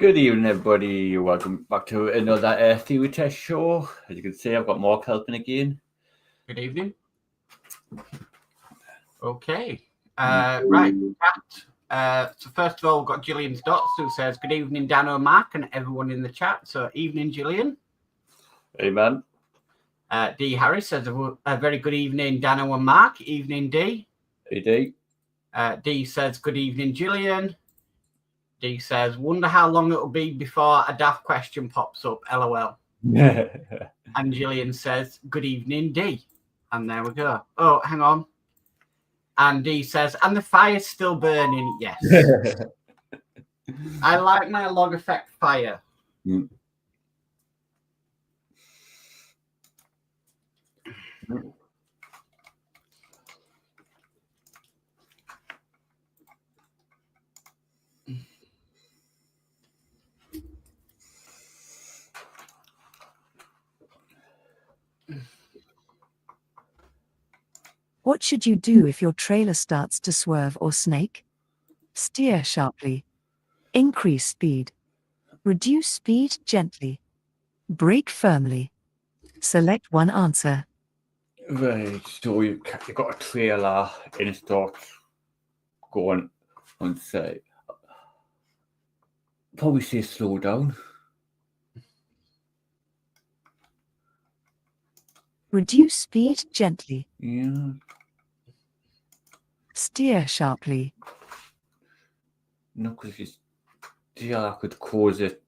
Good evening, everybody. Welcome back to another theory test show. As you can see, I've got Mark helping again. Good evening. Okay. Right. So first of all, we've got Gillian's Dots who says, good evening, Dano and Mark and everyone in the chat. So evening, Gillian. Hey, man. D. Harris says, a very good evening, Dano and Mark. Evening, D. Hey, D. D says, good evening, Gillian. D says, wonder how long it'll be before a daft question pops up, LOL. And Gillian says, good evening, D. And there we go. Oh, hang on. And D says, and the fire's still burning. Yes. I like my log effect fire. What should you do if your trailer starts to swerve or snake? Steer sharply. Increase speed. Reduce speed gently. Brake firmly. Select one answer. Right, so you've got a trailer and it starts going on side. Probably say slow down. Reduce speed gently. Yeah. Steer sharply. No, because if you steer, that could cause it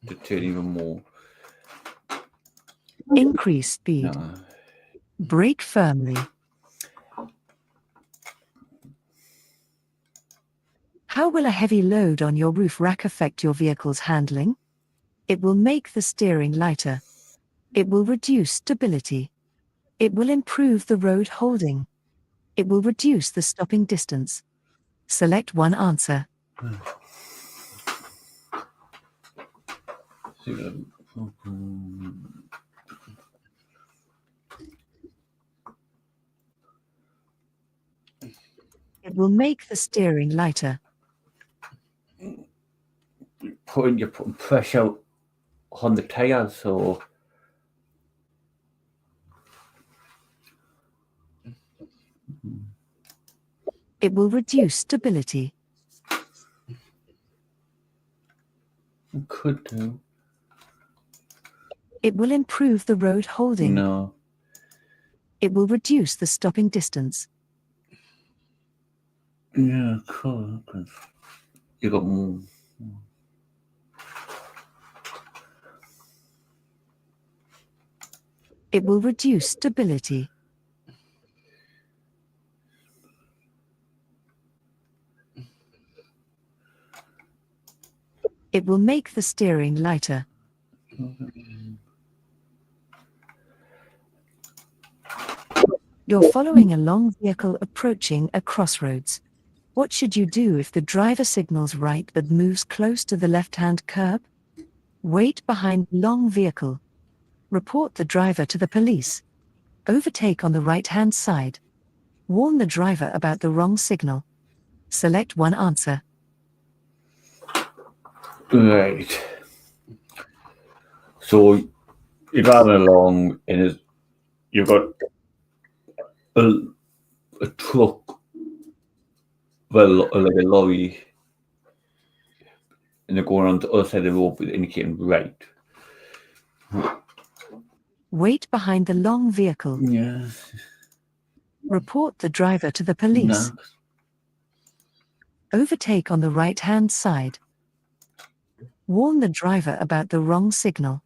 to turn even more. Increase speed. No. Brake firmly. How will a heavy load on your roof rack affect your vehicle's handling? It will make the steering lighter. It will reduce stability. It will improve the road holding. It will reduce the stopping distance. Select one answer. It will make the steering lighter. You're putting pressure on the tires, so It will reduce stability. it could do. It will improve the road holding. No. It will reduce the stopping distance. Yeah, cool. You got more. It will reduce stability. It will make the steering lighter. You're following a long vehicle approaching a crossroads. What should you do if the driver signals right but moves close to the left-hand curb? Wait behind the long vehicle. Report the driver to the police. Overtake on the right-hand side. Warn the driver about the wrong signal. Select one answer. Right. So you're driving along and you've got a truck, well, like a lorry, and they're going on the other side of the road with indicating right. Wait behind the long vehicle. Yeah. Report the driver to the police. No. Overtake on the right-hand side. Warn the driver about the wrong signal.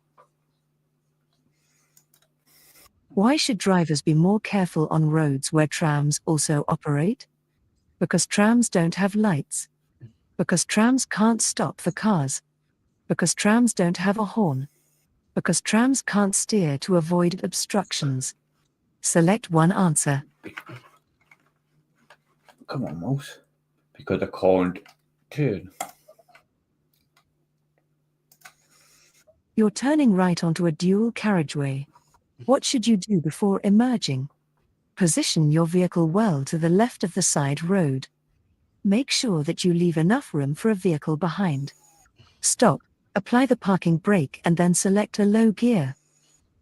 Why should drivers be more careful on roads where trams also operate? Because trams don't have lights. Because trams can't stop for cars. Because trams don't have a horn. Because trams can't steer to avoid obstructions. Select one answer. Come on, mouse. Because I can't turn. You're turning right onto a dual carriageway. What should you do before emerging? Position your vehicle well to the left of the side road. Make sure that you leave enough room for a vehicle behind. Stop, apply the parking brake and then select a low gear.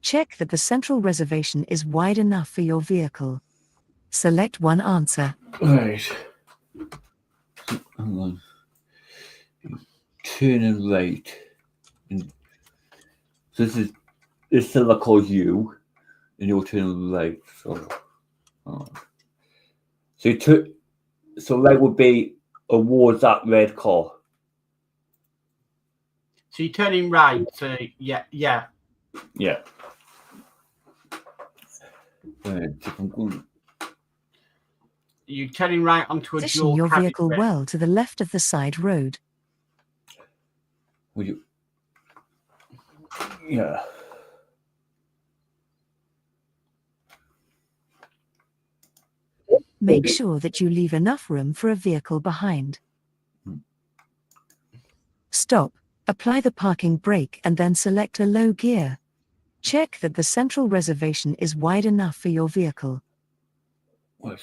Check that the central reservation is wide enough for your vehicle. Select one answer. Right. Hang on. Turning right. And so this silver calls you, and you're turning right. So, so right would be towards that red car. So you're turning right. So yeah. Yeah. I'm going. You're turning right onto a Position dual your carriageway. vehicle well to the left of the side road. Will you? Yeah. Make sure that you leave enough room for a vehicle behind. Stop. Apply the parking brake and then select a low gear. Check that the central reservation is wide enough for your vehicle. What?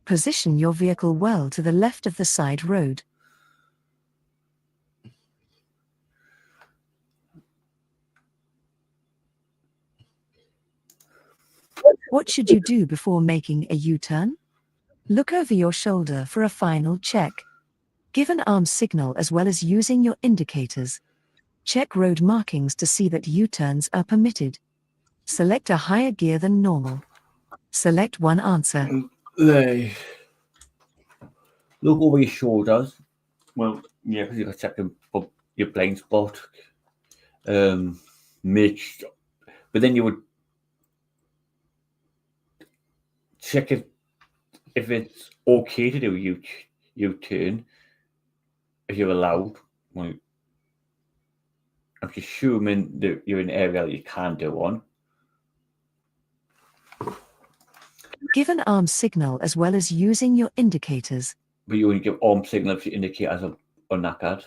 Position your vehicle well to the left of the side road. What should you do before making a U-turn? Look over your shoulder for a final check. Give an arm signal as well as using your indicators. Check road markings to see that U-turns are permitted. Select a higher gear than normal. Select one answer. Look over your shoulders. Well, yeah, because you've got to check your blind spot. Make sure, but then you would check if it's okay to do U-turn, if you're allowed. Well, I'm assuming that you're in an area that you can do one. Give an arm signal as well as using your indicators. But you only give arm signal if your indicators are knackered.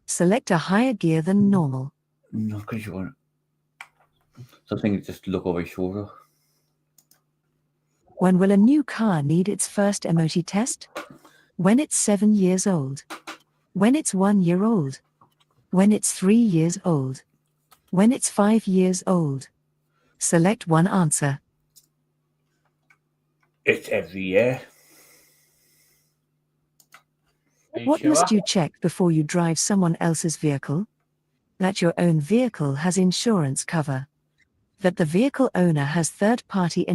Select a higher gear than normal. No, because you want. So I think just look over your shoulder. When will a new car need its first MOT test? When it's 7 years old. When it's 1 year old. When it's 3 years old. When it's 5 years old. Select one answer. It's every year. What must you check before you drive someone else's vehicle? That your own vehicle has insurance cover. That the vehicle owner has third-party.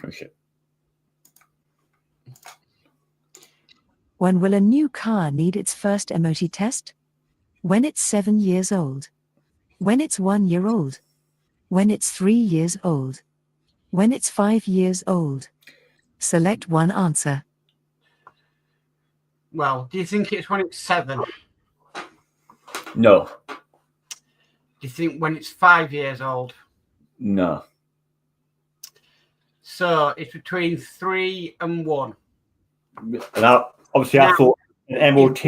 Oh shit. When will a new car need its first MOT test? When it's 7 years old. When it's 1 year old. When it's 3 years old. When it's 5 years old. Select one answer. Well, do you think it's when it's 7? No. Do you think when it's 5 years old? No. So it's between 3 and 1. And obviously, I thought an MOT,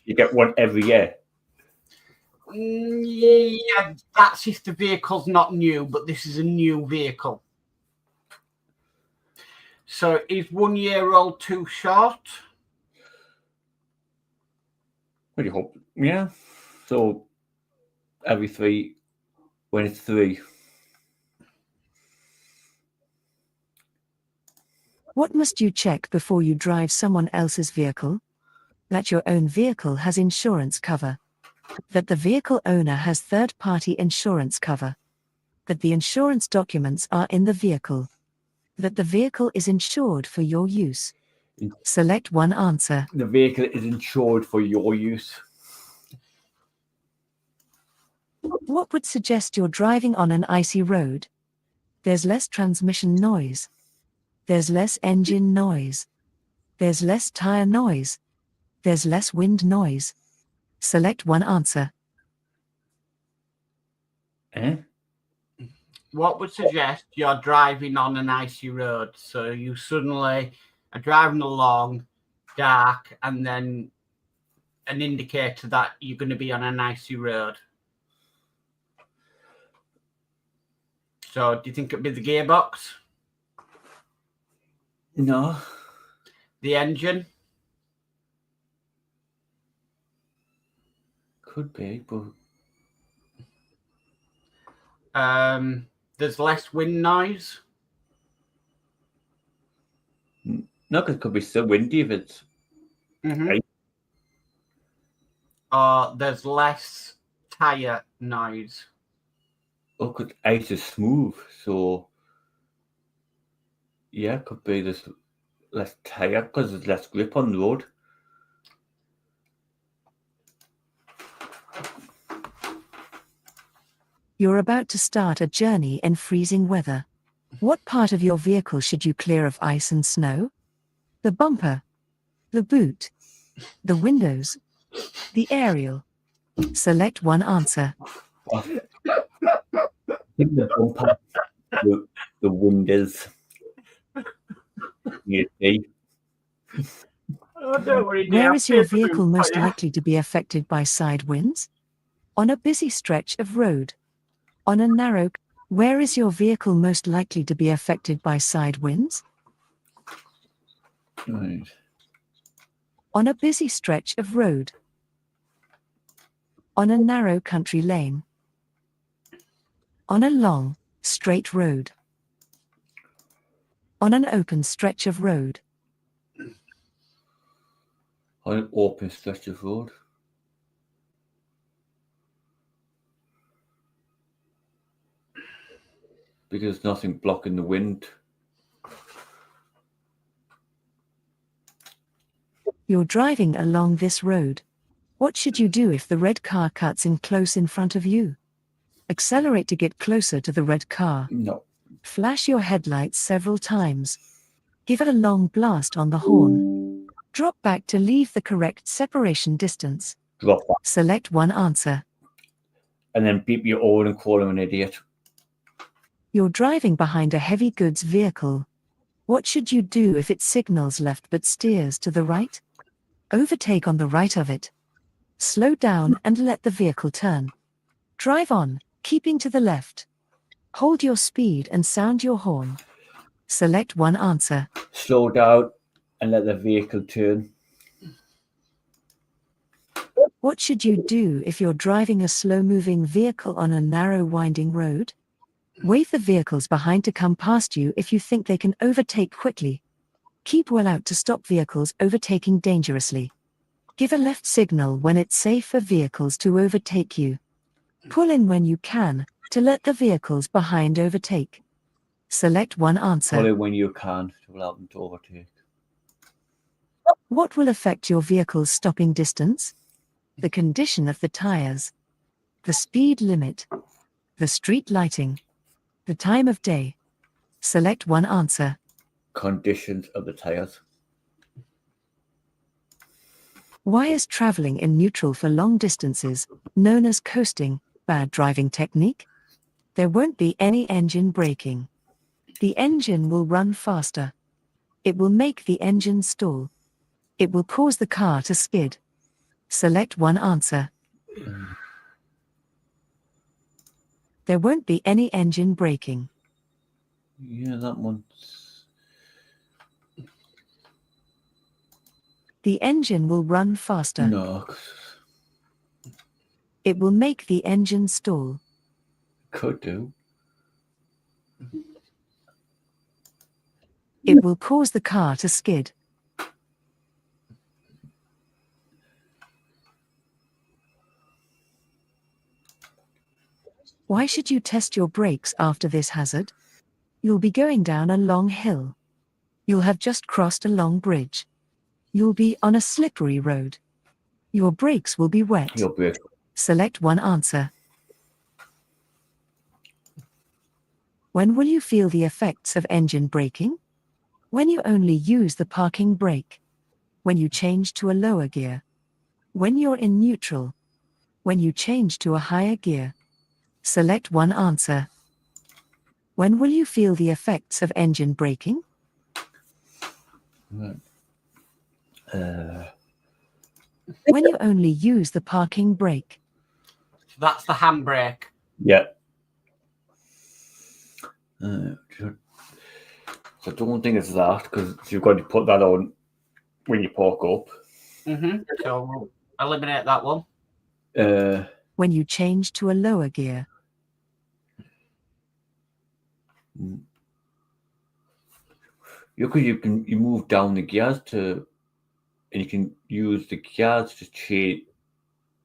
you get one every year. Yeah, that's if the vehicle's not new, but this is a new vehicle. So is 1 year old too short? What do you hope? Yeah. So every 3, when it's 3. What must you check before you drive someone else's vehicle? That your own vehicle has insurance cover. That the vehicle owner has third-party insurance cover. That the insurance documents are in the vehicle. That the vehicle is insured for your use. Select one answer. The vehicle is insured for your use. What would suggest you're driving on an icy road? There's less transmission noise. There's less engine noise. There's less tire noise. There's less wind noise. Select one answer. What would suggest you're driving on an icy road? So you suddenly are driving along, dark, and then an indicator that you're going to be on an icy road. So do you think it'd be the gearbox? No. The engine? Could be, but There's less wind noise. no, 'cause it could be still windy if it's Right. There's less tire noise. because ice is smooth, so yeah, it could be there's less tire because there's less grip on the road. You're about to start a journey in freezing weather. What part of your vehicle should you clear of ice and snow? The bumper, the boot, the windows, the aerial. Select one answer. I think the bumper, the windows. You see, Oh, don't worry, Where dear. is your Here's the vehicle boot for most you. likely to be affected by side winds? On a busy stretch of road. On a narrow. Where is your vehicle most likely to be affected by side winds? right. On a busy stretch of road. On a narrow country lane. On a long, straight road. On an open stretch of road. On an open stretch of road. Because there's nothing blocking the wind. You're driving along this road. What should you do if the red car cuts in close in front of you? Accelerate to get closer to the red car. No. Flash your headlights several times. Give it a long blast on the horn. Drop back to leave the correct separation distance. Drop that. Select one answer. And then beep your horn and call him an idiot. You're driving behind a heavy goods vehicle. What should you do if it signals left but steers to the right? Overtake on the right of it. Slow down and let the vehicle turn. Drive on, keeping to the left. Hold your speed and sound your horn. Select one answer. Slow down and let the vehicle turn. What should you do if you're driving a slow-moving vehicle on a narrow winding road? Wave the vehicles behind to come past you if you think they can overtake quickly. Keep well out to stop vehicles overtaking dangerously. Give a left signal when it's safe for vehicles to overtake you. Pull in when you can, to let the vehicles behind overtake. Select one answer. Pull it when you can to allow them to overtake. What will affect your vehicle's stopping distance? The condition of the tires, the speed limit, the street lighting, the time of day. Select one answer. Conditions of the tires. Why is traveling in neutral for long distances, known as coasting, bad driving technique? There won't be any engine braking. The engine will run faster. It will make the engine stall. It will cause the car to skid. Select one answer. There won't be any engine braking. Yeah, that one's. The engine will run faster. No, It will make the engine stall. could do. It will cause the car to skid. Why should you test your brakes after this hazard? You'll be going down a long hill. You'll have just crossed a long bridge. You'll be on a slippery road. Your brakes will be wet. Your brake. Select one answer. When will you feel the effects of engine braking? When you only use the parking brake. When you change to a lower gear. When you're in neutral. When you change to a higher gear. Select one answer. When will you feel the effects of engine braking? Right. When you only use the parking brake. That's the handbrake. Yeah. So I don't think it's that because you've got to put that on when you park up. So we'll eliminate that one. When you change to a lower gear. You move down the gears and you can use the gears to change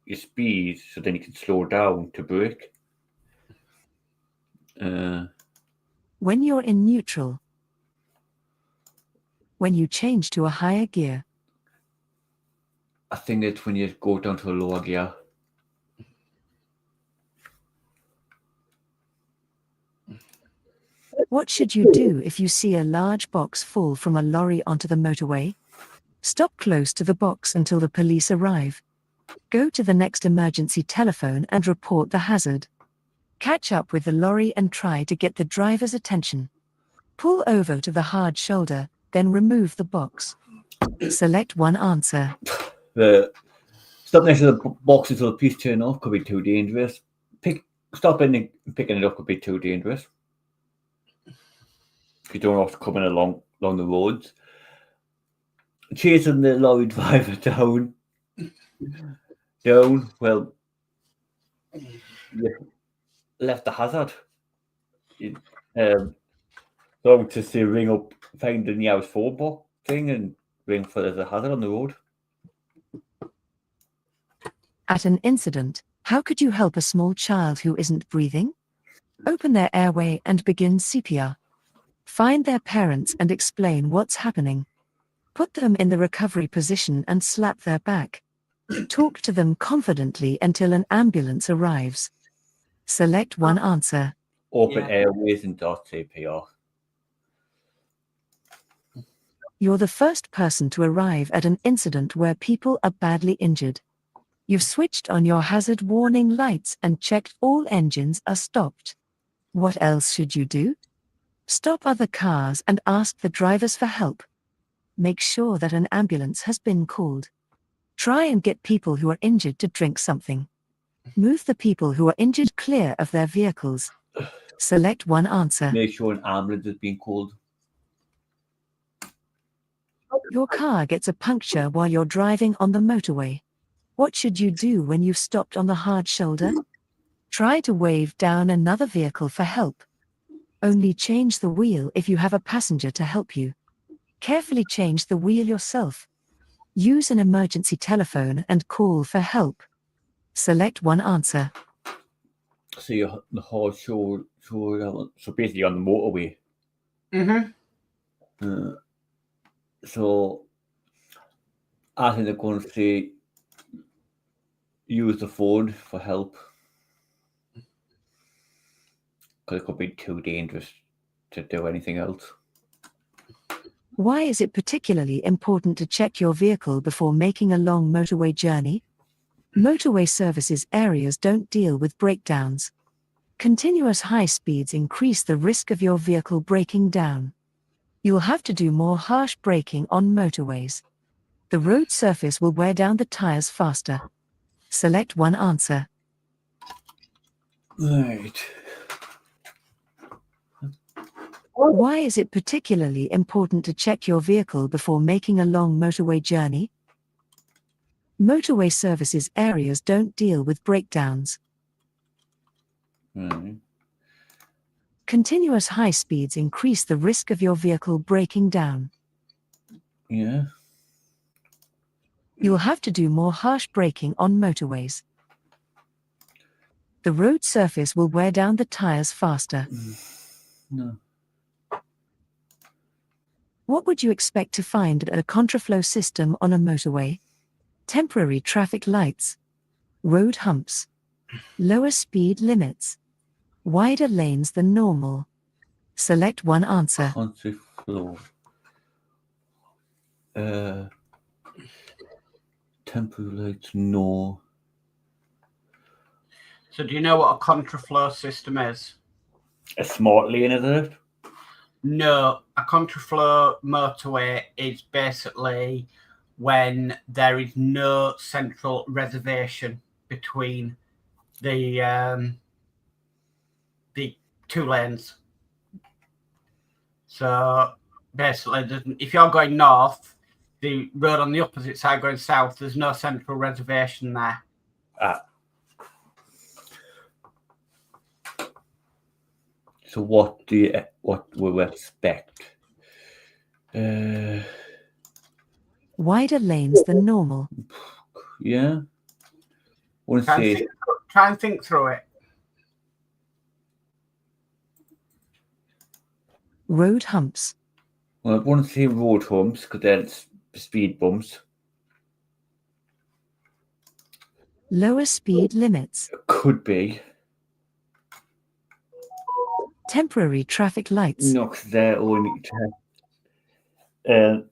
your speed, so then you can slow down to brake. When you're in neutral. When you change to a higher gear. I think it's when you go down to a lower gear. What should you do if you see a large box fall from a lorry onto the motorway? Stop close to the box until the police arrive. Go to the next emergency telephone and report the hazard. Catch up with the lorry and try to get the driver's attention. Pull over to the hard shoulder, then remove the box. Select one answer. Stop next to the box until the police turn off could be too dangerous. Stopping and picking it up could be too dangerous. You don't have to come in along the roads. Chasing the lorry driver down. Well, you left the hazard. Going to say ring up, find the nearest phone box thing and ring for there's a hazard on the road. At an incident, how could you help a small child who isn't breathing? Open their airway and begin CPR. Find their parents and explain what's happening. Put them in the recovery position and slap their back. Talk to them confidently until an ambulance arrives. Select one answer. Open airways and start CPR. You're the first person to arrive at an incident where people are badly injured. You've switched on your hazard warning lights and checked all engines are stopped. What else should you do? Stop other cars and ask the drivers for help. Make sure that an ambulance has been called. Try and get people who are injured to drink something. Move the people who are injured clear of their vehicles. Select one answer. Make sure an ambulance is being called. Your car gets a puncture while you're driving on the motorway. What should you do when you've stopped on the hard shoulder? Try to wave down another vehicle for help. Only change the wheel if you have a passenger to help you. Carefully change the wheel yourself. Use an emergency telephone and call for help. Select one answer. So you're the hard shoulder, so basically on the motorway. So I think they're going to say use the phone for help, because it could be too dangerous to do anything else. Why is it particularly important to check your vehicle before making a long motorway journey? Motorway services areas don't deal with breakdowns. Continuous high speeds increase the risk of your vehicle breaking down. You'll have to do more harsh braking on motorways. The road surface will wear down the tires faster. Select one answer. Right. Why is it particularly important to check your vehicle before making a long motorway journey? Motorway services areas don't deal with breakdowns. Right. Continuous high speeds increase the risk of your vehicle breaking down. Yeah. You'll have to do more harsh braking on motorways. The road surface will wear down the tires faster. No. What would you expect to find at a contraflow system on a motorway? Temporary traffic lights, road humps, lower speed limits, wider lanes than normal. Select one answer. Contraflow. Temporary lights, no. So do you know what a contraflow system is? A smart lane, is it? No, a contraflow motorway is basically when there is no central reservation between the two lanes. So basically, if you're going north, the road on the opposite side going south, there's no central reservation there. So what will we expect? Wider lanes than normal. Yeah. Want to Try and, say think, try and think through it. Road humps. well, I want to say road humps because that's speed bumps. Lower speed limits. Could be. Temporary traffic lights. No, because they're only. There's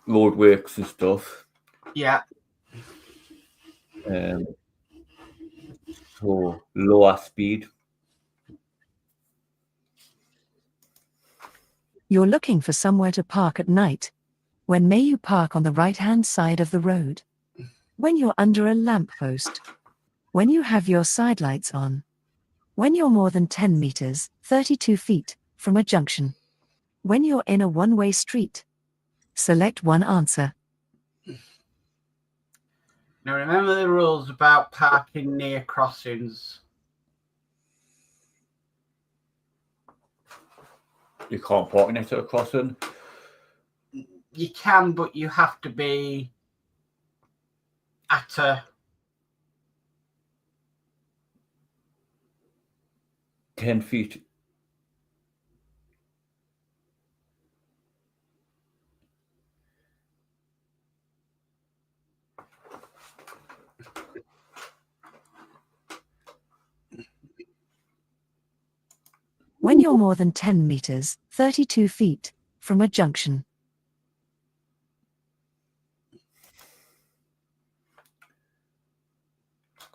roadworks and stuff. Yeah. So lower speed. You're looking for somewhere to park at night. When may you park on the right-hand side of the road? When you're under a lamppost. When you have your side lights on. When you're more than 10 meters, 32 feet, from a junction. When you're in a one-way street. Select one answer. Now remember the rules about parking near crossings. You can't park next to a crossing. You can, but you have to be at a 10 feet. When you're more than 10 meters, 32 feet, from a junction.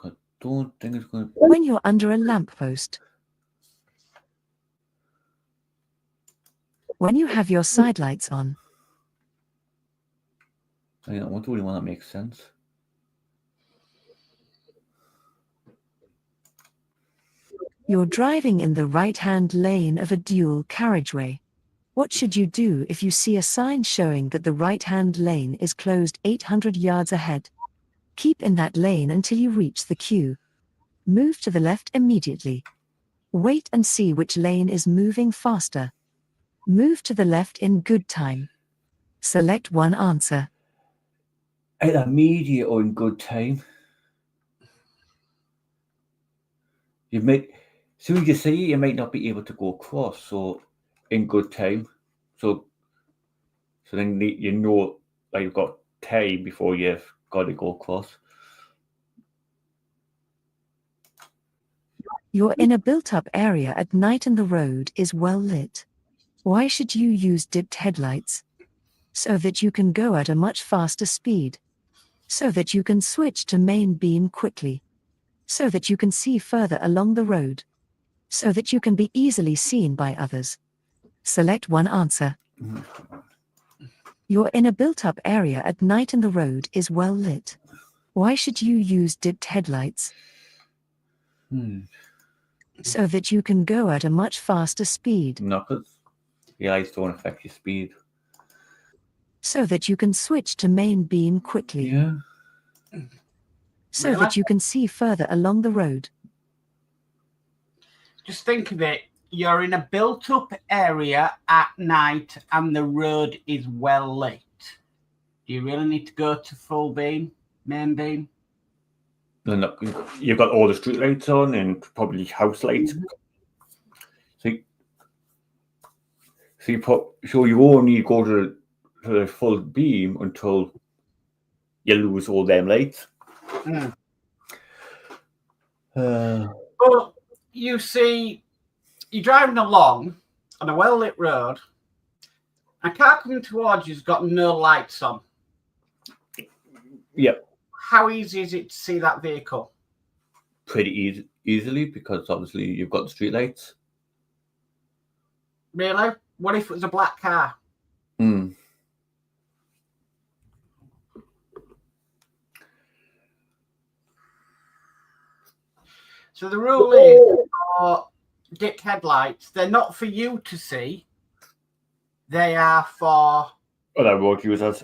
I don't think it's going to. When you're under a lamppost. When you have your side lights on. I don't really want that makes sense. You're driving in the right-hand lane of a dual carriageway. What should you do if you see a sign showing that the right-hand lane is closed 800 yards ahead? Keep in that lane until you reach the queue. Move to the left immediately. Wait and see which lane is moving faster. Move to the left in good time. Select one answer. Either immediate or in good time. So you say you might not be able to go across, so in good time. So then you know that you've got time before you've got to go across. You're in a built-up area at night and the road is well lit. Why should you use dipped headlights? So that you can go at a much faster speed. So that you can switch to main beam quickly. So that you can see further along the road. So that you can be easily seen by others. Select one answer. You're in a built-up area at night and the road is well lit. Why should you use dipped headlights? So that you can go at a much faster speed. No, because the lights don't affect your speed. So that you can switch to main beam quickly. Yeah. So that you can see further along the road. Just think of it. You're in a built-up area at night and the road is well lit. Do you really need to go to full beam, main beam? And look, you've got all the street lights on and probably house lights. So you only go to the full beam until you lose all them lights. But you see, you're driving along on a well-lit road, and a car coming towards you's got no lights on. Yep. How easy is it to see that vehicle? Pretty easily, because obviously you've got the street lights. Really? What if it was a black car? So the rule is for dipped headlights, they're not for you to see. They are for other road users.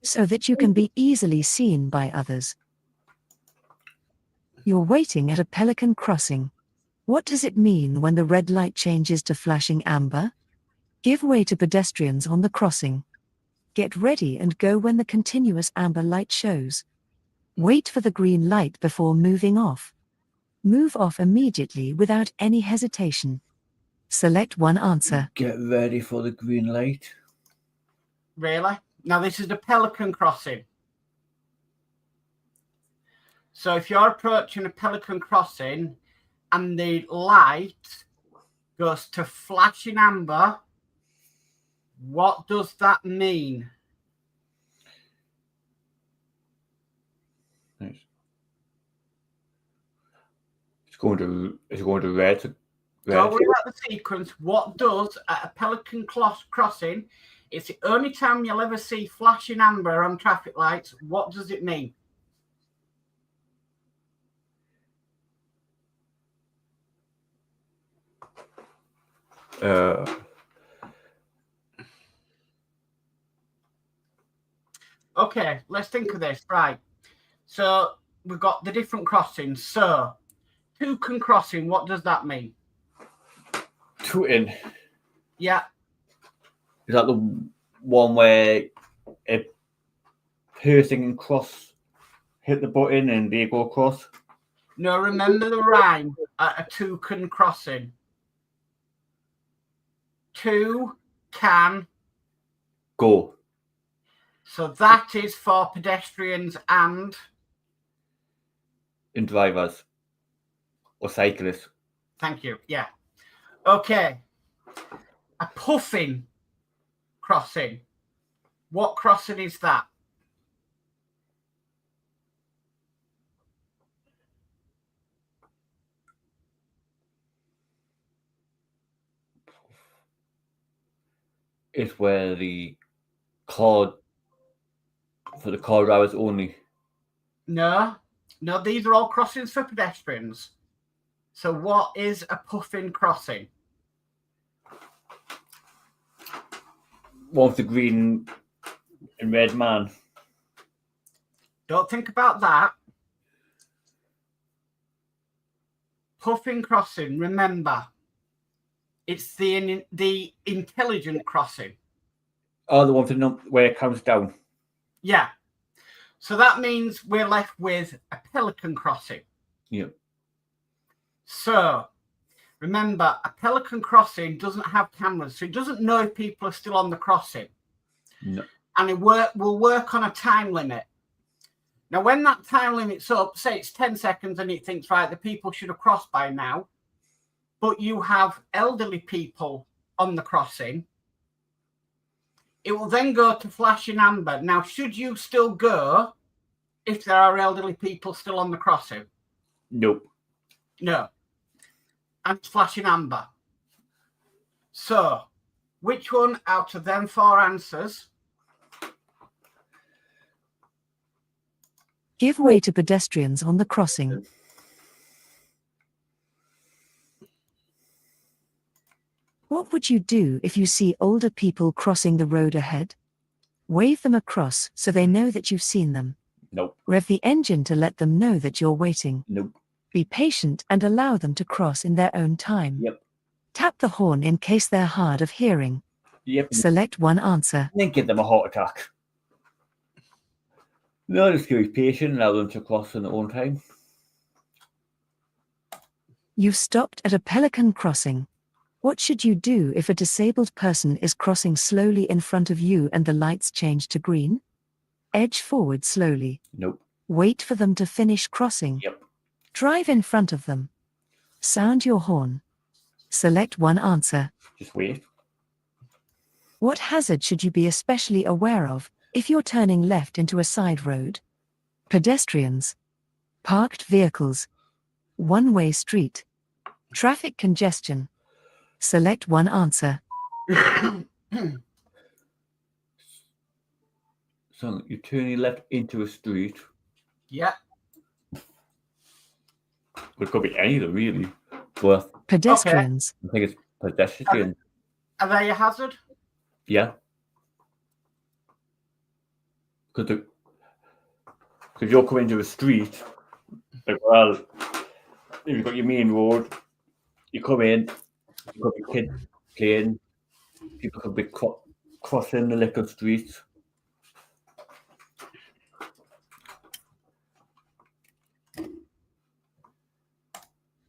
So that you can be easily seen by others. You're waiting at a pelican crossing. What does it mean when the red light changes to flashing amber? Give way to pedestrians on the crossing. Get ready and go when the continuous amber light shows. Wait for the green light before moving off. Move off immediately without any hesitation. Select one answer. Get ready for the green light. Really? Now, this is the pelican crossing. So if you're approaching a pelican crossing and the light goes to flashing amber, what does that mean? Nice. It's going to red. Don't worry about the sequence. What does at a pelican crossing? It's the only time you'll ever see flashing amber on traffic lights. What does it mean? Okay, let's think of this. Right. So we've got the different crossings. So toucan crossing, what does that mean? Tooting. Yeah. Is that the one where a person can cross, hit the button and they go across? No, remember the rhyme at a toucan crossing. Two can Go. So that is for pedestrians and drivers or cyclists. thank you. Yeah. Okay. A puffin crossing. What crossing is that? It's where the car for the car drivers only. No, these are all crossings for pedestrians. So what is a puffin crossing? One with the green and red man. Don't think about that. Puffin crossing, remember, it's the intelligent crossing. Oh, the one where it comes down. Yeah. So that means we're left with a pelican crossing. Yeah. So remember, a pelican crossing doesn't have cameras, so it doesn't know if people are still on the crossing. No. And it will work on a time limit. Now, when that time limit's up, say it's 10 seconds and it thinks, right, the people should have crossed by now, but you have elderly people on the crossing, it will then go to flashing amber. Now, should you still go if there are elderly people still on the crossing? Nope. No. And it's flashing amber. So, which one out of them 4 answers? Give way to pedestrians on the crossing. What would you do if you see older people crossing the road ahead? Wave them across so they know that you've seen them. Nope. Rev the engine to let them know that you're waiting. Nope. Be patient and allow them to cross in their own time. Yep. Tap the horn in case they're hard of hearing. Yep. Select one answer. Then give them a heart attack. No, just be patient and allow them to cross in their own time. You've stopped at a pelican crossing. What should you do if a disabled person is crossing slowly in front of you and the lights change to green? Edge forward slowly. Nope. Wait for them to finish crossing. Yep. Drive in front of them. Sound your horn. Select one answer. Just wait. What hazard should you be especially aware of if you're turning left into a side road? Pedestrians. Parked vehicles. One-way street. Traffic congestion. Select one answer. So you're turning left into a street. Yeah. It could be any of them, really. But Pedestrians. I think it's pedestrian. Are they a hazard? Yeah. Because if you're coming to a street Like, well, you've got your main road. You come in. You've got your kids playing. People could be crossing the little streets.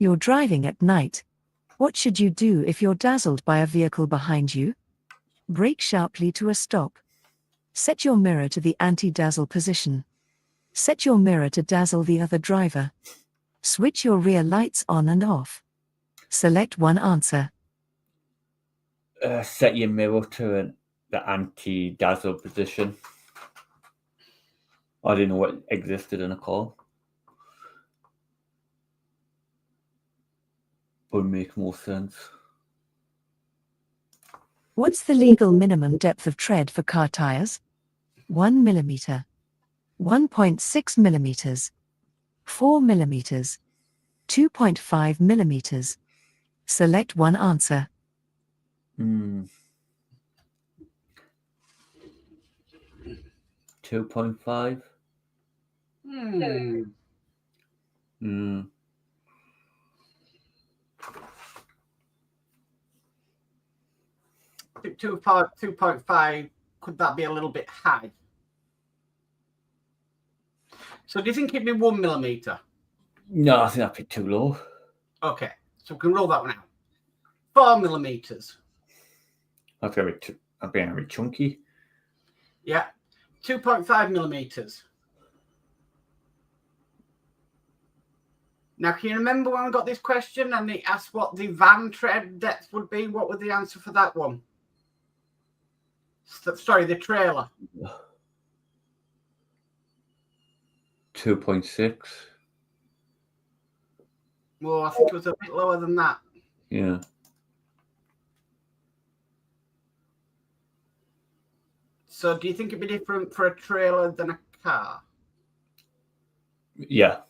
You're driving at night. What should you do if you're dazzled by a vehicle behind you? Brake sharply to a stop. Set your mirror to the anti-dazzle position. Set your mirror to dazzle the other driver. Switch your rear lights on and off. Select one answer. Set your mirror to the anti-dazzle position. I didn't know what existed in a car. Would make more sense. What's the legal minimum depth of tread for car tires? 1 millimeter, 1.6 millimeters, 4 millimeters, 2.5 millimeters. Select one answer. 2.5. I think 2.5, could that be a little bit high? So do you think it'd be 1 millimeter? No, I think that'd be too low. Okay, so we can roll that one out. 4 millimeters. That's gonna be very chunky. Yeah. 2.5 millimeters. Now, can you remember when we got this question and they asked what the van tread depth would be? What was the answer for that one? Sorry, the trailer. 2.6. Well, I think it was a bit lower than that. Yeah. So do you think it'd be different for a trailer than a car? Yeah.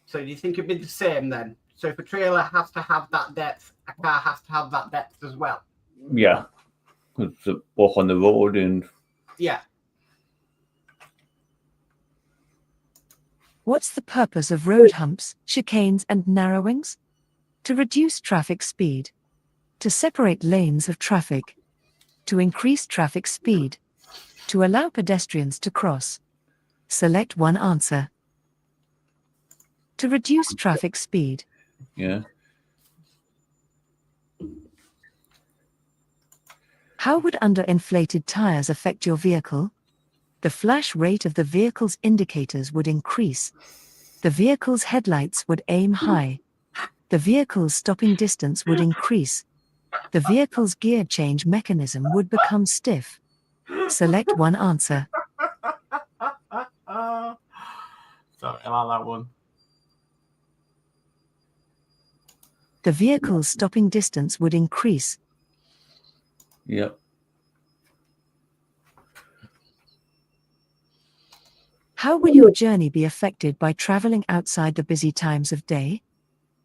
So do you think it'd be the same then? So if a trailer has to have that depth, a car has to have that depth as well? Yeah. It's both on the road and... Yeah. What's the purpose of road humps, chicanes and narrowings? To reduce traffic speed. To separate lanes of traffic. To increase traffic speed. To allow pedestrians to cross. Select one answer. To reduce traffic speed. Yeah. How would underinflated tires affect your vehicle? The flash rate of the vehicle's indicators would increase. The vehicle's headlights would aim high. The vehicle's stopping distance would increase. The vehicle's gear change mechanism would become stiff. Select one answer. Sorry, I like that one. The vehicle's stopping distance would increase. Yep. How will your journey be affected by traveling outside the busy times of day?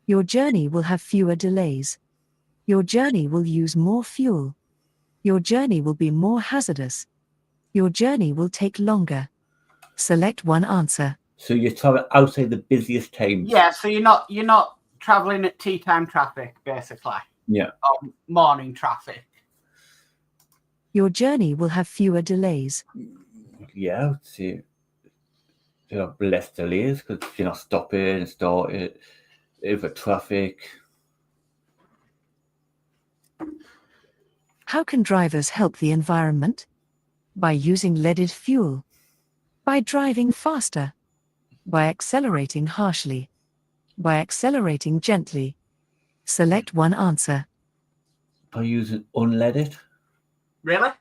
Your journey will have fewer delays. Your journey will use more fuel. Your journey will be more hazardous. Your journey will take longer. Select one answer. So you're traveling outside the busiest times. Yeah, so you're not traveling at tea time traffic, basically. Yeah. Or morning traffic. Your journey will have fewer delays. Yeah, I would say there are less delays because you're not stopping and starting over traffic. How can drivers help the environment? By using leaded fuel. By driving faster. By accelerating harshly. By accelerating gently. Select one answer. By using unleaded. Really?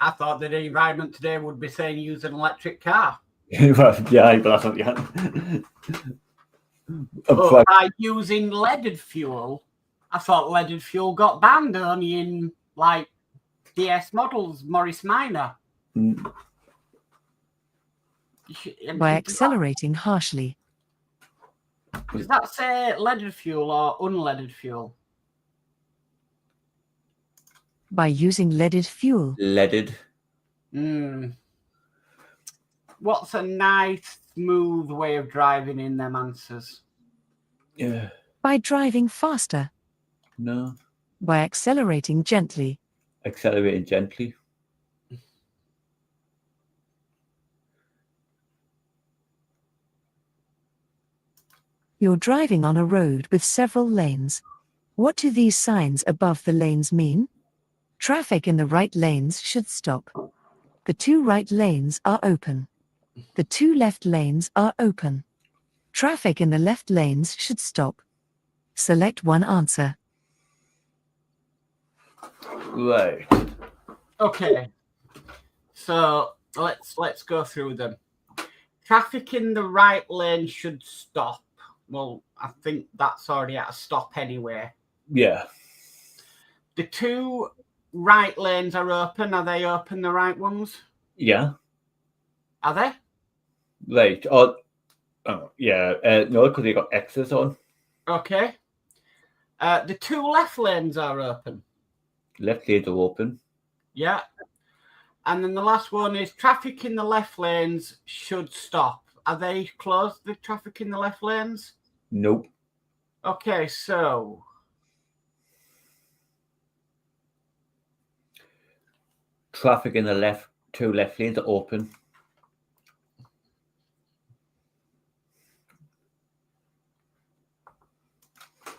I thought that the environment today would be saying use an electric car. Well, yeah, but that's not the answer. But by using leaded fuel, I thought leaded fuel got banned only in like DS models, Morris Minor. By accelerating harshly. Does that say leaded fuel or unleaded fuel? By using leaded fuel. Leaded. What's a nice, smooth way of driving in them answers? Yeah. By driving faster. No. By accelerating gently. Accelerating gently. You're driving on a road with several lanes. What do these signs above the lanes mean? Traffic in the right lanes should stop. The 2 right lanes are open. The 2 left lanes are open. Traffic in the left lanes should stop. Select one answer. Right. Okay. So let's go through them. Traffic in the right lane should stop. Well, I think that's already at a stop anyway. Yeah. The 2 right lanes are open. Are they open, the right ones? Yeah. Are they? Right. Oh yeah. No, because they got X's on. Okay. The 2 left lanes are open. Left lanes are open. Yeah. And then the last one is traffic in the left lanes should stop. Are they closed, the traffic in the left lanes? Nope. Okay, so Traffic in the 2 left lanes are open.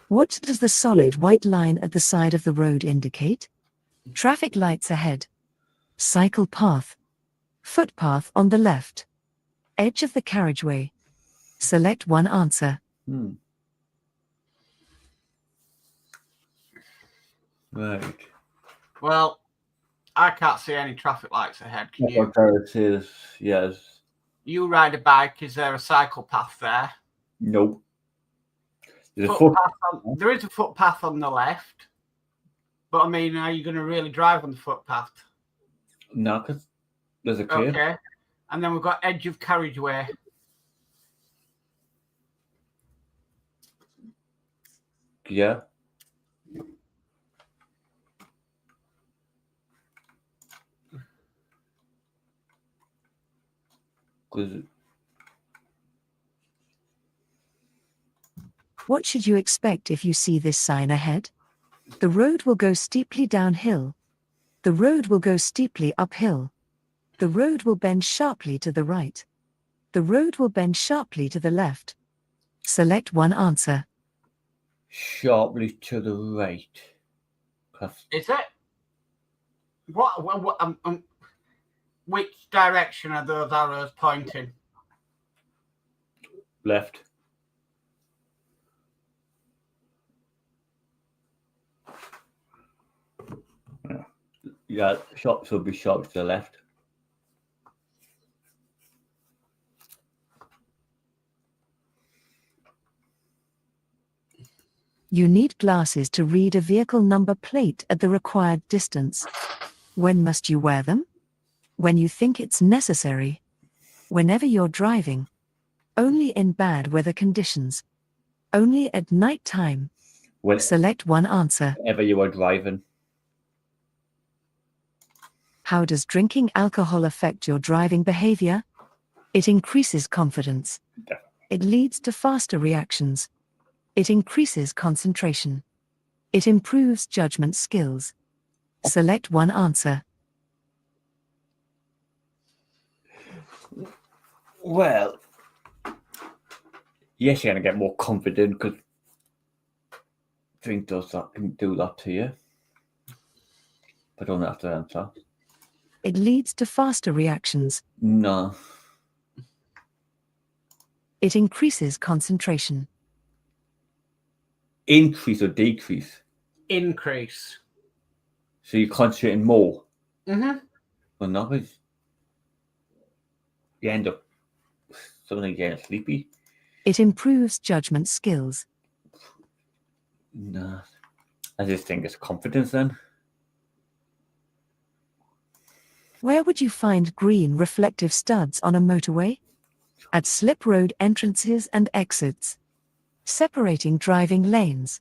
What does the solid white line at the side of the road indicate? Traffic lights ahead. Cycle path. Footpath on the left. Edge of the carriageway. Select one answer. Right. well, I can't see any traffic lights ahead. Can That's you? what it is. Yes. You ride a bike. Is there a cycle path there? Nope. There's a There is a footpath on the left. But I mean, are you going to really drive on the footpath? No, because there's a curve. Okay. And then we've got edge of carriageway. Yeah. Because What should you expect if you see this sign ahead? The road will go steeply downhill. The road will go steeply uphill. The road will bend sharply to the right. The road will bend sharply to the left. Select one answer. sharply to the right. Is it? Which direction are those arrows pointing? Left. Yeah, shops will be sharp to the left. You need glasses to read a vehicle number plate at the required distance. When must you wear them? When you think it's necessary. Whenever you're driving. Only in bad weather conditions. Only at night time. Select one answer. Whenever you are driving. How does drinking alcohol affect your driving behavior? It increases confidence. It leads to faster reactions. It increases concentration. It improves judgment skills. Select one answer. Well, yes, you're going to get more confident because drink can do that to you. But don't have to answer. It leads to faster reactions. No. It increases concentration. Increase or decrease? Increase. So you're concentrating more? Mm-hmm. Well, no, because you end up suddenly getting sleepy. It improves judgment skills. No. I just think it's confidence then. Where would you find green reflective studs on a motorway? At slip road entrances and exits. Separating driving lanes.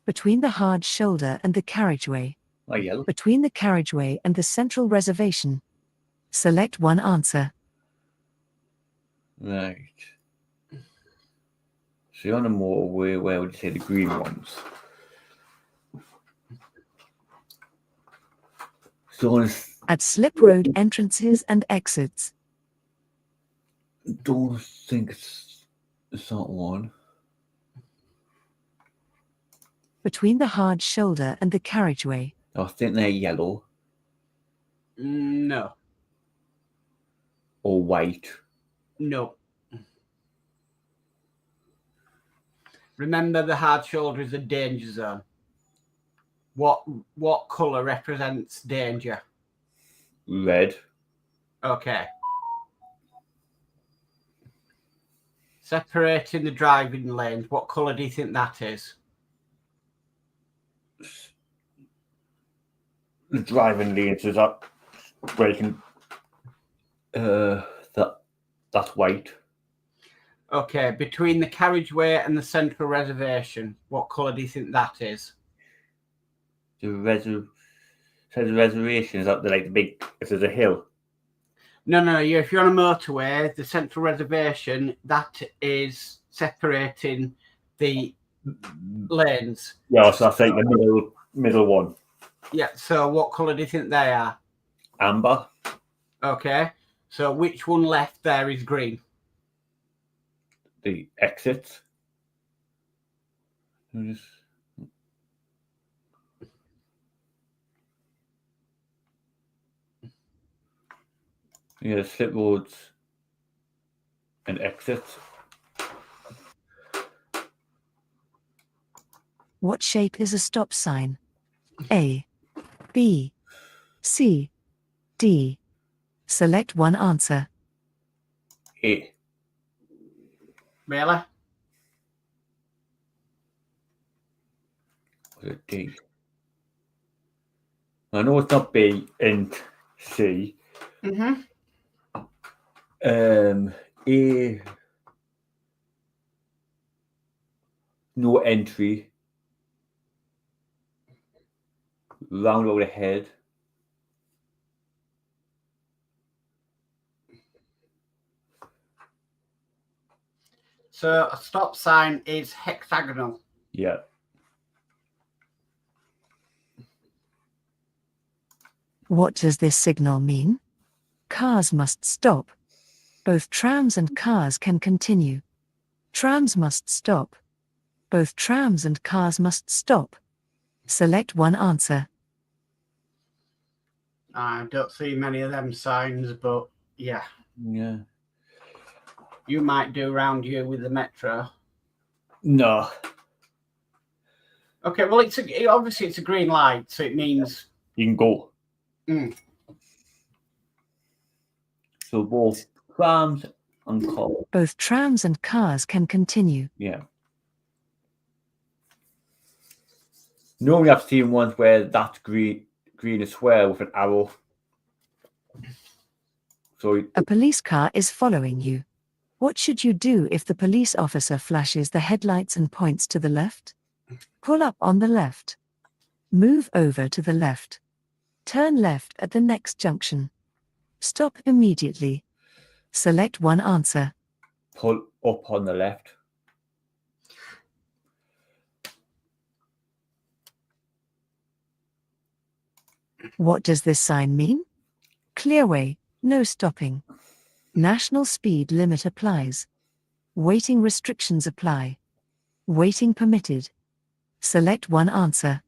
Between the hard shoulder and the carriageway. Oh, yellow. Between the carriageway and the central reservation. Select one answer. Right. So you're on a motorway, where would you say the green ones? So At slip road entrances and exits. don't think it's that one. Between the hard shoulder and the carriageway. I think they're yellow No. or white. No. Remember, the hard shoulder is a danger zone. What colour represents danger? Red. Okay. Separating the driving lanes, what colour do you think that is? The driving lanes is up where you can. That's white. Okay, between the carriageway and the central reservation, what colour do you think that is? The reservation is up there, like the big. If there's a hill. No. If you're on a motorway, the central reservation, that is separating the lanes. Yeah, so that's like the middle one. Yeah. So what colour do you think they are? Amber. Okay. So which one left there is green? The exit. Yeah, slip roads and exits. What shape is a stop sign? A, B, C, D. Select one answer. A. Really? Was it D? I know it's not B and C. Mm-hmm. A. No entry. Roundabout ahead. So a stop sign is hexagonal. Yeah. What does this signal mean? Cars must stop. Both trams and cars can continue. Trams must stop. Both trams and cars must stop. Select one answer. I don't see many of them signs, but yeah. Yeah. You might do around here with the metro. No. Okay, well, obviously it's a green light, so it means You can go. So both trams and cars. Both trams and cars can continue. Yeah. Normally I've seen ones where that's green as well with an arrow. So A police car is following you. What should you do if the police officer flashes the headlights and points to the left? Pull up on the left. Move over to the left. Turn left at the next junction. Stop immediately. Select one answer. pull up on the left. What does this sign mean? Clearway, no stopping. National speed limit applies. Waiting restrictions apply. Waiting permitted. Select one answer.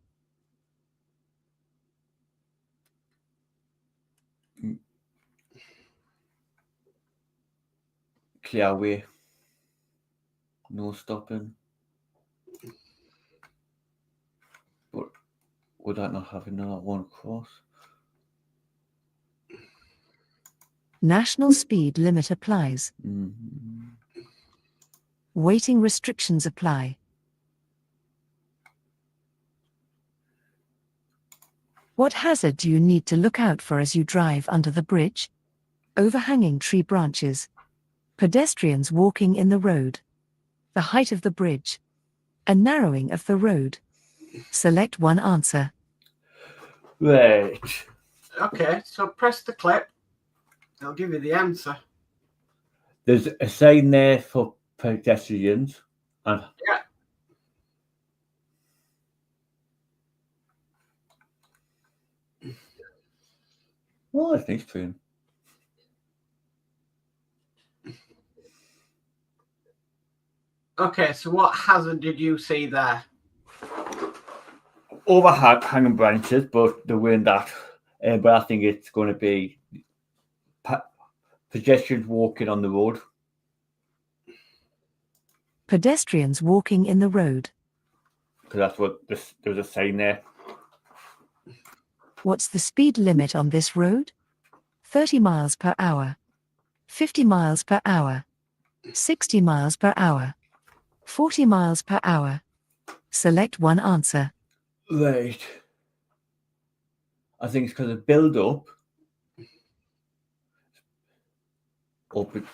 Clearway. No stopping. But would that not have another one cross? National speed limit applies. Mm-hmm. Waiting restrictions apply. What hazard do you need to look out for as you drive under the bridge? Overhanging tree branches. Pedestrians walking in the road. The height of the bridge. A narrowing of the road. Select one answer. Right. Okay, so press the clip. I'll give you the answer. There's a sign there for pedestrians. And Yeah. oh, that's nice train. Okay, so what hazard did you see there? Overhanging branches, but they weren't that. But I think it's going to be pedestrians walking on the road. Pedestrians walking in the road. Because that's what there was a sign there. What's the speed limit on this road? 30 miles per hour. 50 miles per hour. 60 miles per hour. 40 miles per hour. Select one answer. Right. I think it's because of build up. I think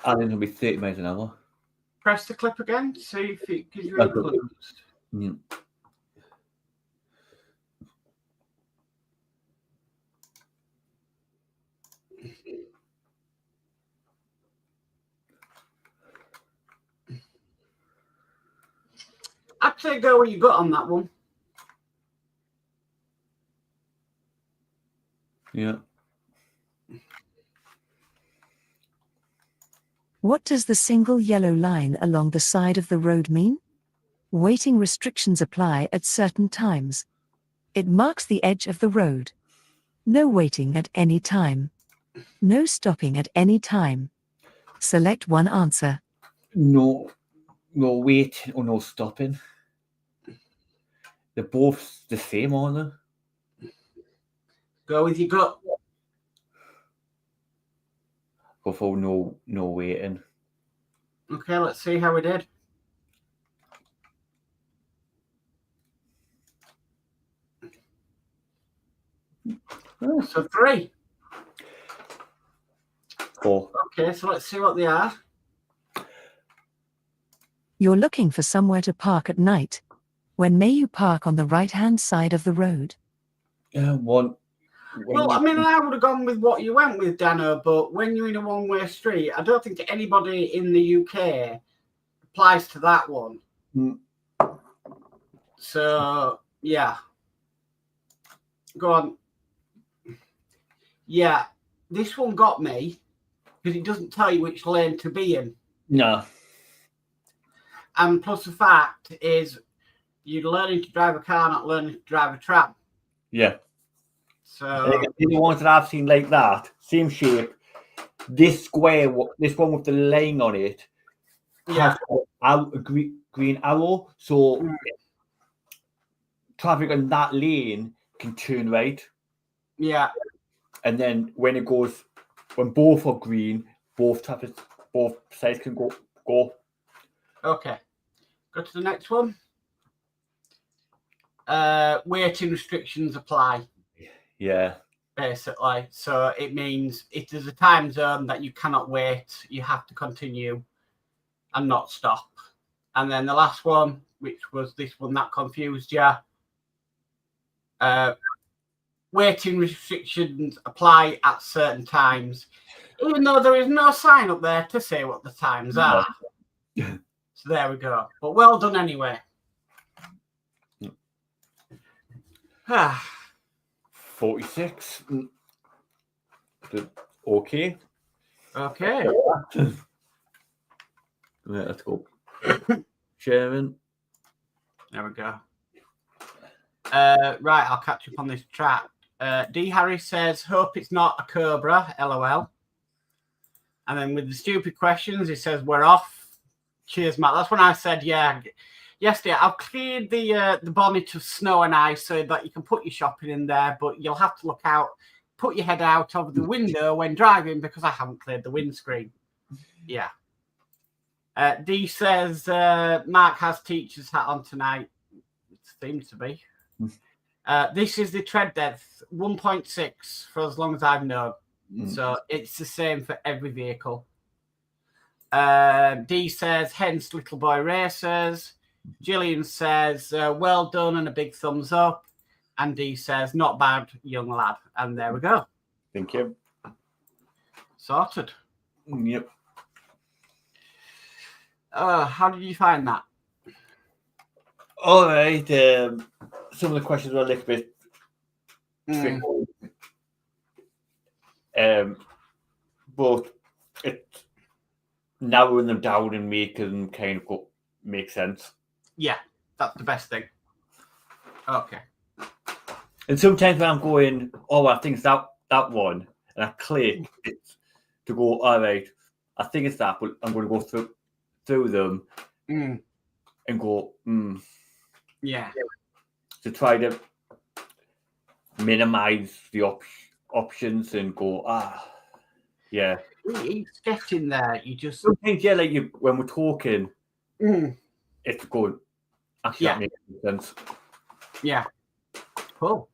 it'll be 30 miles an hour. Press the clip again, see if it gives you Okay. clues. Yeah. I'd say go where you got on that one. Yeah. What does the single yellow line along the side of the road mean? Waiting restrictions apply at certain times. It marks the edge of the road. No waiting at any time. No stopping at any time. Select one answer. No wait or no stopping. They're both the same, aren't they? Go with your gut. Go for no waiting. Okay, let's see how we did. So 3. 4. Okay, so let's see what they are. You're looking for somewhere to park at night. When may you park on the right-hand side of the road? 1. Well, I mean, I would have gone with what you went with, Dano, but when you're in a one-way street, I don't think anybody in the UK applies to that one. Mm. So, yeah. Go on. Yeah, this one got me because it doesn't tell you which lane to be in. No. And plus the fact is you're learning to drive a car, not learning to drive a tram. Yeah. So The ones that I've seen like that, same shape, this square, this one with the line on it, yeah, has a green arrow, so traffic on that lane can turn right. yeah. And then when both are green, both sides can go. Okay. Go to the next one. Waiting restrictions apply. Yeah. Basically. So it means if there's a time zone that you cannot wait, you have to continue and not stop. And then the last one, which was this one that confused you. Waiting restrictions apply at certain times, even though there is no sign up there to say what the times are. So there we go. But well done anyway. 46. Okay. Okay. Right, let's go. Sharing. There we go. Right, I'll catch up on this track. D. Harry says, hope it's not a Cobra, LOL. And then with the stupid questions, he says, we're off. Cheers, Matt. That's when I said, yeah. Yesterday, I've cleared the bonnet of snow and ice so that you can put your shopping in there, but you'll have to look out, put your head out of the window when driving because I haven't cleared the windscreen. Yeah. D says, Mark has teacher's hat on tonight. It seems to be. This is the tread depth 1.6 for as long as I've known. So it's the same for every vehicle. D says, hence little boy racers. Gillian says, well done and a big thumbs up. And D says, not bad, young lad. And there we go. Thank you. Sorted. Yep. How did you find that? All right. Some of the questions were a little bit tricky. But it's narrowing them down and making them kind of make sense. Yeah, that's the best thing. Okay. And sometimes when I'm going, oh, I think it's that one, and I click it to go, all right, I think it's that, but I'm going to go through them and go, Yeah. to try to minimize the options and go, yeah. It's getting there. You just Sometimes, yeah, like when we're talking, it's going, actually, that makes sense. Yeah. Cool.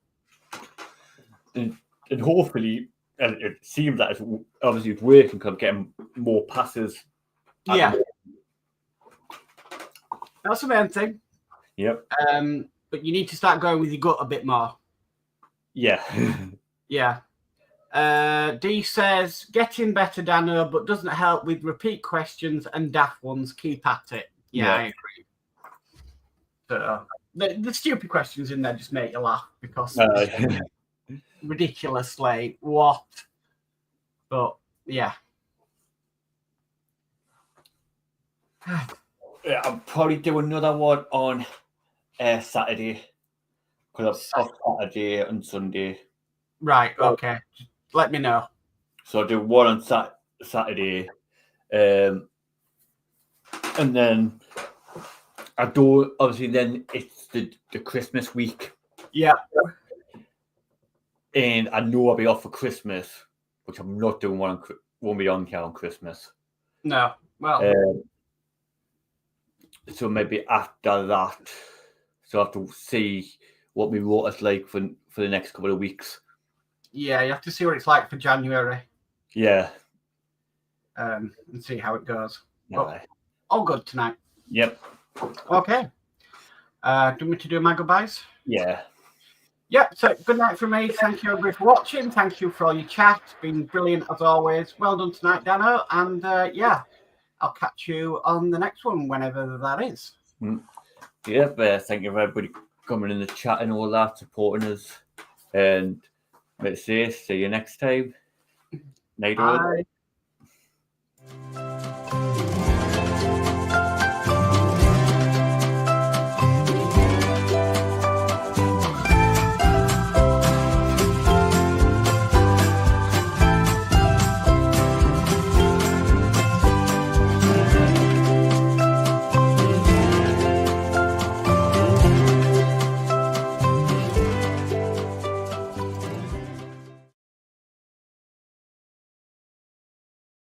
And hopefully, it seems that it's obviously it's working because I'm getting more passes. Yeah. That's the main thing. Yep. But you need to start going with your gut a bit more. Yeah. Yeah. D says, getting better, Dano, but doesn't help with repeat questions and daft ones. Keep at it. Yeah. I agree. So, the stupid questions in there just make you laugh because ridiculously what? But yeah. Yeah, I'll probably do another one on Saturday because I'm off Saturday and Sunday. Right. Okay. Just let me know. So I'll do one on Saturday, and then I do obviously. Then it's the Christmas week. Yeah. And I know I'll be off for Christmas, which I'm not doing one. Won't be on here on Christmas. No. Well. So maybe after that, so I have to see what my rota's like for the next couple of weeks. Yeah, you have to see what it's like for January. Yeah. And see how it goes. Aye. All good tonight. Yep. Okay. Do you want me to do my goodbyes? Yeah. Yep. So good night from me. Thank you everybody for watching. Thank you for all your chat. It's been brilliant as always. Well done tonight, Dano. And yeah, I'll catch you on the next one whenever that is. Yep. Thank you for everybody coming in the chat and all that, supporting us. And let's see you next time. Night all. Bye.